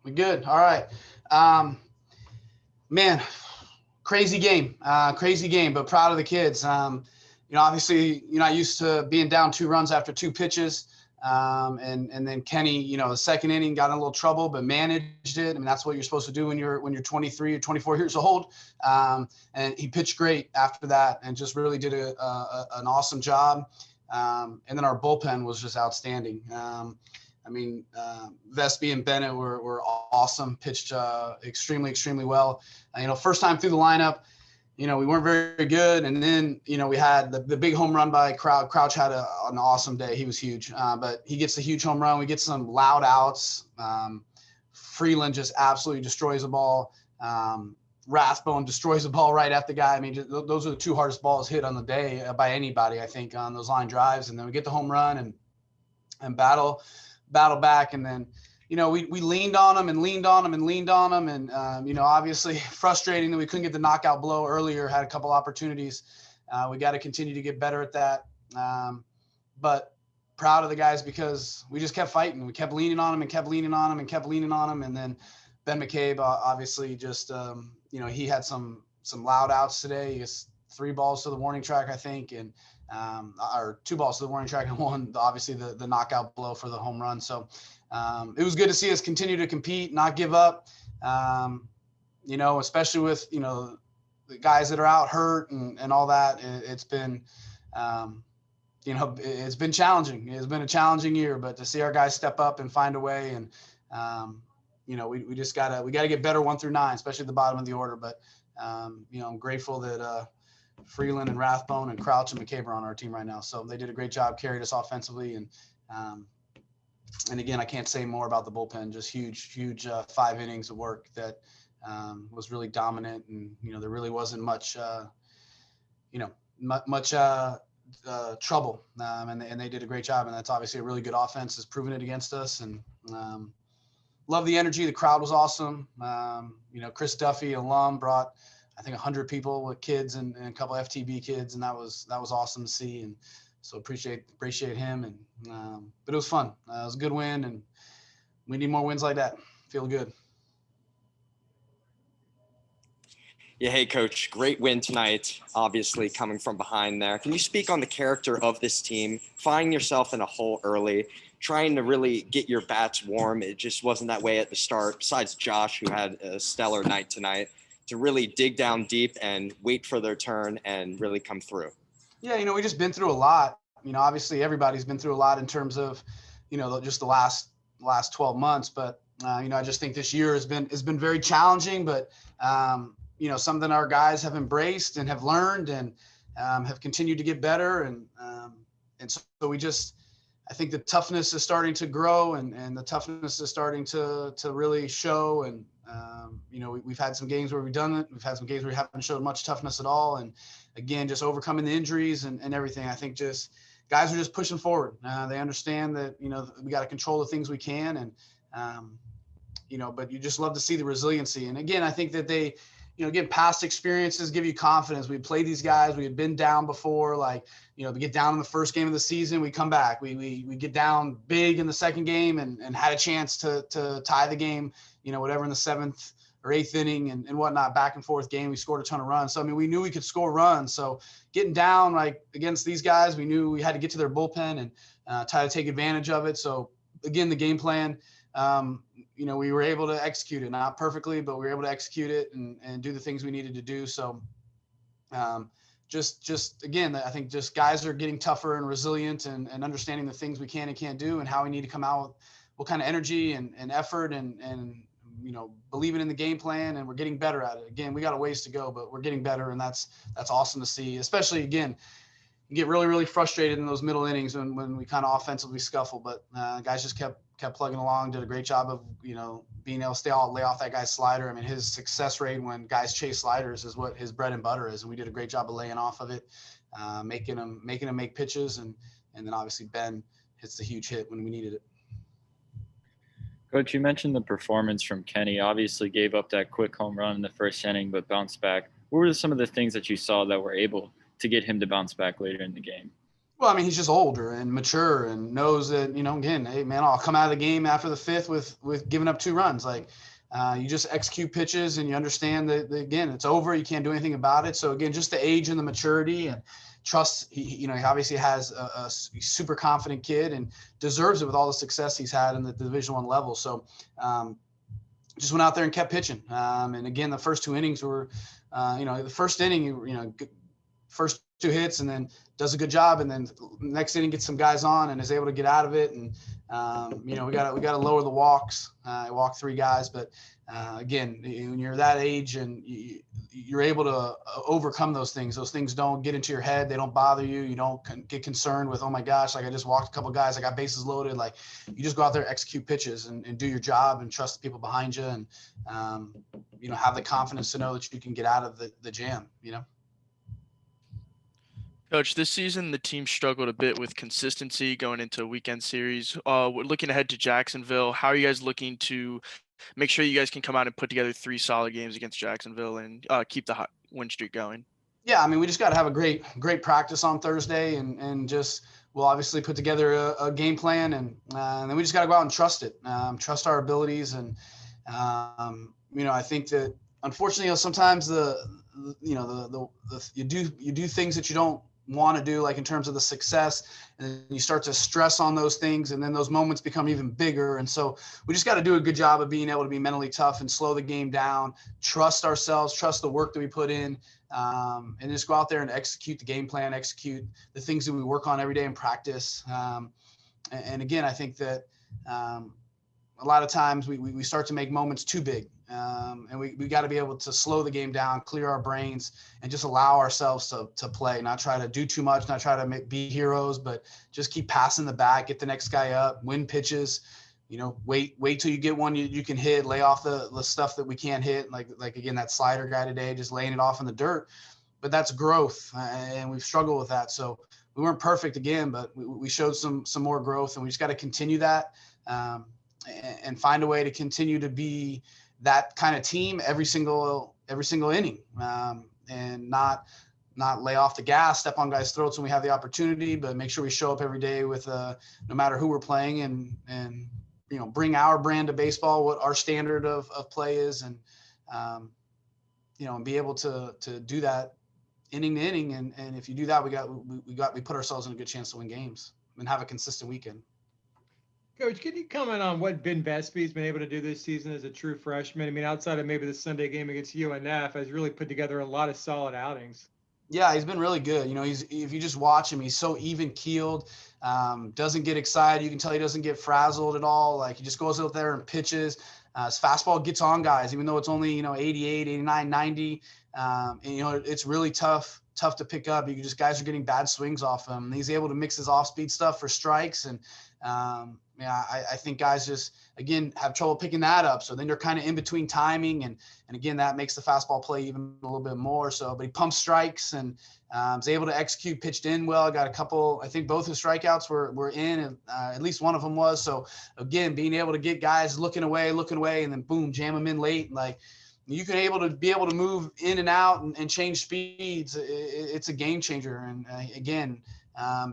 We good. All right. Man, crazy game, but proud of the kids. Obviously, not used to being down 2 runs after 2 pitches. And then Kenny, the second inning got in a little trouble, but managed it. I mean, that's what you're supposed to do when you're 23 or 24 years old. And he pitched great after that and just really did an awesome job. And then our bullpen was just outstanding. Vesby and Bennett were awesome, pitched extremely, extremely well. First time through the lineup, we weren't very good. And then, we had the big home run by Crouch. Crouch had an awesome day. He was huge, but he gets a huge home run. We get some loud outs. Freeland just absolutely destroys the ball. Rathbone destroys the ball right at the guy. I mean, those are the 2 hardest balls hit on the day by anybody, I think, on those line drives. And then we get the home run and battle back. And then, we leaned on them. And, obviously frustrating that we couldn't get the knockout blow earlier, had a couple opportunities. We got to continue to get better at that. But proud of the guys because we just kept fighting. We kept leaning on them. And then Ben McCabe, obviously just, he had some loud outs today. He has 3 balls to the warning track, I think. And, or 2 balls to the warning track and 1, obviously the knockout blow for the home run. So it was good to see us continue to compete, not give up, especially with, the guys that are out hurt and all that. It's been, it's been challenging. It's been a challenging year, but to see our guys step up and find a way and, we just we gotta get better 1 through 9, especially at the bottom of the order. But, I'm grateful that, Freeland and Rathbone and Crouch and McCabe are on our team right now. So they did a great job, carried us offensively. And again, I can't say more about the bullpen, just huge 5 innings of work that was really dominant. And, there really wasn't much, trouble. And they did a great job. And that's obviously a really good offense, has proven it against us. And love the energy. The crowd was awesome. Chris Duffy, alum, brought, I think 100 people with kids and a couple FTB kids. And that was awesome to see. And so appreciate him. And, but it was fun. It was a good win and we need more wins like that. Feel good. Yeah. Hey coach, great win tonight. Obviously coming from behind there. Can you speak on the character of this team, finding yourself in a hole early, trying to really get your bats warm? It just wasn't that way at the start, besides Josh, who had a stellar night tonight, to really dig down deep and wait for their turn and really come through. Yeah, we just been through a lot. Obviously everybody's been through a lot in terms of, just the last 12 months. But, I just think this year has been very challenging, but, something our guys have embraced and have learned and have continued to get better. And so I think the toughness is starting to grow and the toughness is starting to really show. And, we've had some games where we've done it. We've had some games where we haven't showed much toughness at all. And again, just overcoming the injuries and everything. I think just guys are just pushing forward. They understand that, we got to control the things we can. And, but you just love to see the resiliency. And again, I think that they, again, past experiences give you confidence. We played these guys. We had been down before, we get down in the first game of the season, we come back. We get down big in the second game and had a chance to tie the game, whatever in the 7th or 8th inning and whatnot, back and forth game. We scored a ton of runs. So, we knew we could score runs. So getting down against these guys, we knew we had to get to their bullpen and try to take advantage of it. So again, the game plan, we were able to execute it, not perfectly, but we were able to execute it and do the things we needed to do. So just again, I think just guys are getting tougher and resilient and understanding the things we can and can't do and how we need to come out with what kind of energy and effort and believing in the game plan, and we're getting better at it. Again, we got a ways to go, but we're getting better, and that's awesome to see. Especially again, you get really, really frustrated in those middle innings when we kind of offensively scuffle, but guys just kept plugging along, did a great job of, being able to lay off that guy's slider. His success rate when guys chase sliders is what his bread and butter is. And we did a great job of laying off of it, making him make pitches. And then obviously Ben hits the huge hit when we needed it. Coach, you mentioned the performance from Kenny. Obviously gave up that quick home run in the first inning, but bounced back. What were some of the things that you saw that were able to get him to bounce back later in the game? Well, I mean, he's just older and mature and knows that, again, hey, man, I'll come out of the game after the fifth with giving up 2 runs. Like, you just execute pitches and you understand that, again, it's over. You can't do anything about it. So, again, just the age and the maturity and trust. He obviously has a super confident kid and deserves it with all the success he's had in the Division I level. So, just went out there and kept pitching. And, again, the first 2 innings were, the first inning, first 2 hits and then does a good job. And then next inning gets some guys on and is able to get out of it. And, we got to lower the walks. I walked 3 guys, but again, when you're that age and you're able to overcome those things don't get into your head. They don't bother you. You don't get concerned with, oh my gosh, like I just walked a couple guys, I got bases loaded. Like you just go out there, execute pitches and do your job and trust the people behind you. And, have the confidence to know that you can get out of the jam, Coach, this season the team struggled a bit with consistency going into a weekend series. We're looking ahead to Jacksonville. How are you guys looking to make sure you guys can come out and put together 3 solid games against Jacksonville and keep the hot win streak going? Yeah, I mean, we just got to have a great practice on Thursday and just we'll obviously put together a game plan and then we just got to go out and trust it, trust our abilities. And, I think that unfortunately, sometimes you do things that you don't want to do, like in terms of the success, and you start to stress on those things and then those moments become even bigger. And so we just got to do a good job of being able to be mentally tough and slow the game down, trust ourselves, trust the work that we put in, and just go out there and execute the game plan, execute the things that we work on every day in practice. And again, I think that a lot of times we start to make moments too big. And we got to be able to slow the game down, clear our brains, and just allow ourselves to play, not try to do too much, not try to be heroes, but just keep passing the bat, get the next guy up, win pitches, wait till you get one you can hit, lay off the stuff that we can't hit. Like again, that slider guy today, just laying it off in the dirt, but that's growth. And we've struggled with that. So we weren't perfect again, but we showed some more growth, and we just got to continue that and find a way to continue to be that kind of team every single inning, and not lay off the gas, step on guys' throats when we have the opportunity, but make sure we show up every day with no matter who we're playing and bring our brand of baseball, what our standard of play is, and and be able to do that inning to inning. And if you do that, we put ourselves in a good chance to win games and have a consistent weekend. Coach, can you comment on what Ben Vespe's been able to do this season as a true freshman? I mean, outside of maybe the Sunday game against UNF, has really put together a lot of solid outings. Yeah, he's been really good. If you just watch him, he's so even keeled, doesn't get excited. You can tell he doesn't get frazzled at all. Like he just goes out there and pitches. His fastball gets on guys, even though it's only, 88, 89, 90. And, it's really tough to pick up. Guys are getting bad swings off him. And he's able to mix his off-speed stuff for strikes. And, I think guys just, again, have trouble picking that up. So then they're kind of in between timing. And again, that makes the fastball play even a little bit more. So, but he pumps strikes and is able to execute, pitched in well. Got a couple, I think both his strikeouts were in, and at least one of them was. So again, being able to get guys looking away, and then boom, jam them in late. Like you can be able to move in and out and change speeds. It's a game changer. And again,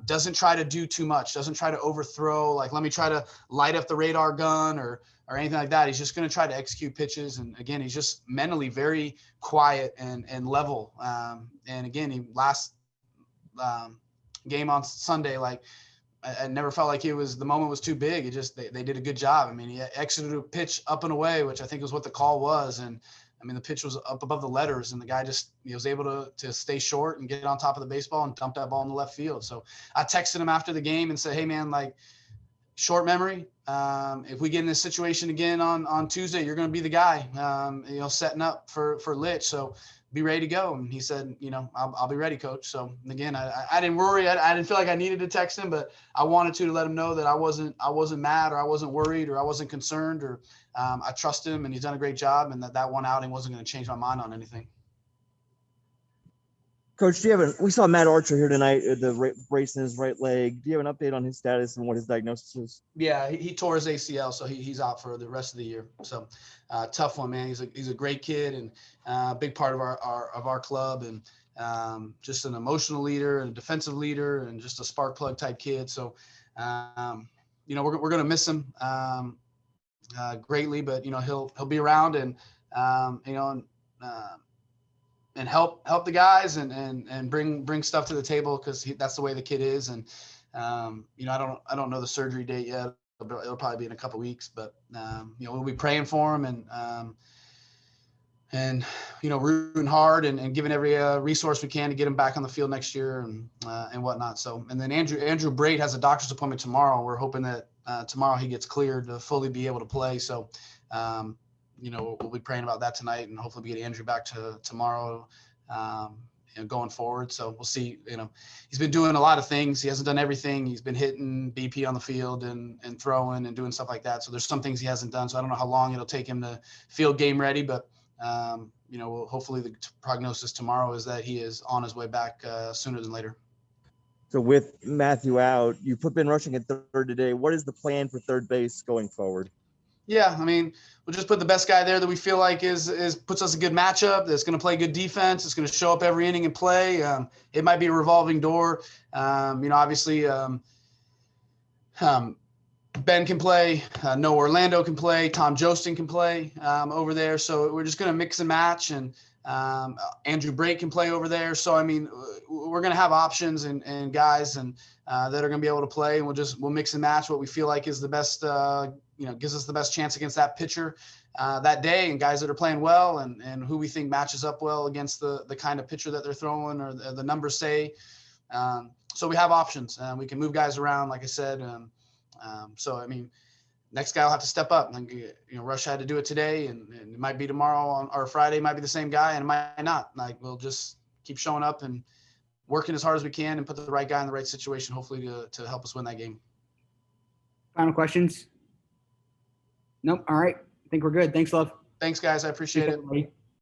doesn't try to do too much, doesn't try to overthrow, like let me try to light up the radar gun or anything like that. He's just going to try to execute pitches. And again, he's just mentally very quiet and level. And again, he last game on Sunday, like I never felt like the moment was too big. It just, they did a good job. I mean, he exited a pitch up and away, which I think was what the call was. And I mean, the pitch was up above the letters, and the guy just was able to stay short and get on top of the baseball and dump that ball in the left field. So I texted him after the game and said, hey man, like short memory. If we get in this situation again on Tuesday, you're going to be the guy, setting up for Litch. So be ready to go. And he said, I'll be ready, coach. So again, I didn't worry. I didn't feel like I needed to text him, but I wanted to let him know that I wasn't mad, or I wasn't worried, or I wasn't concerned, or I trust him and he's done a great job, and that one outing wasn't going to change my mind on anything. Coach, we saw Matt Archer here tonight with the brace in his right leg. Do you have an update on his status and what his diagnosis is? Yeah, he tore his ACL, so he's out for the rest of the year. So tough one, man. He's a great kid and big part of our club, and just an emotional leader and a defensive leader and just a spark plug type kid. So we're gonna miss him greatly, but he'll be around and and help the guys and bring stuff to the table, because that's the way the kid is. And I don't know the surgery date yet, but it'll probably be in a couple weeks. But we'll be praying for him and rooting hard and giving every resource we can to get him back on the field next year and whatnot. So, and then Andrew Brate has a doctor's appointment tomorrow. We're hoping that tomorrow he gets cleared to fully be able to play. So we'll be praying about that tonight, and hopefully we get Andrew back to tomorrow, going forward. So we'll see. He's been doing a lot of things. He hasn't done everything. He's been hitting BP on the field and throwing and doing stuff like that. So there's some things he hasn't done. So I don't know how long it'll take him to feel game ready, but hopefully the prognosis tomorrow is that he is on his way back sooner than later. So with Matthew out, you put Ben Rushing at third today. What is the plan for third base going forward? Yeah, we'll just put the best guy there that we feel like is puts us a good matchup, that's going to play good defense, it's going to show up every inning and play. It might be a revolving door. Obviously, Ben can play, Noah Orlando can play, Tom Jostin can play over there. So we're just going to mix and match, and Andrew Brate can play over there. So, we're going to have options and guys and that are going to be able to play, and we'll mix and match what we feel like is the best, gives us the best chance against that pitcher that day, and guys that are playing well and who we think matches up well against the kind of pitcher that they're throwing or the numbers say. So we have options, and we can move guys around, like I said. Next guy will have to step up. Rush had to do it today, and it might be tomorrow or Friday, might be the same guy, and it might not. We'll just keep showing up and working as hard as we can and put the right guy in the right situation, hopefully to help us win that game. Final questions? Nope. All right. I think we're good. Thanks, Love. Thanks, guys. I appreciate it.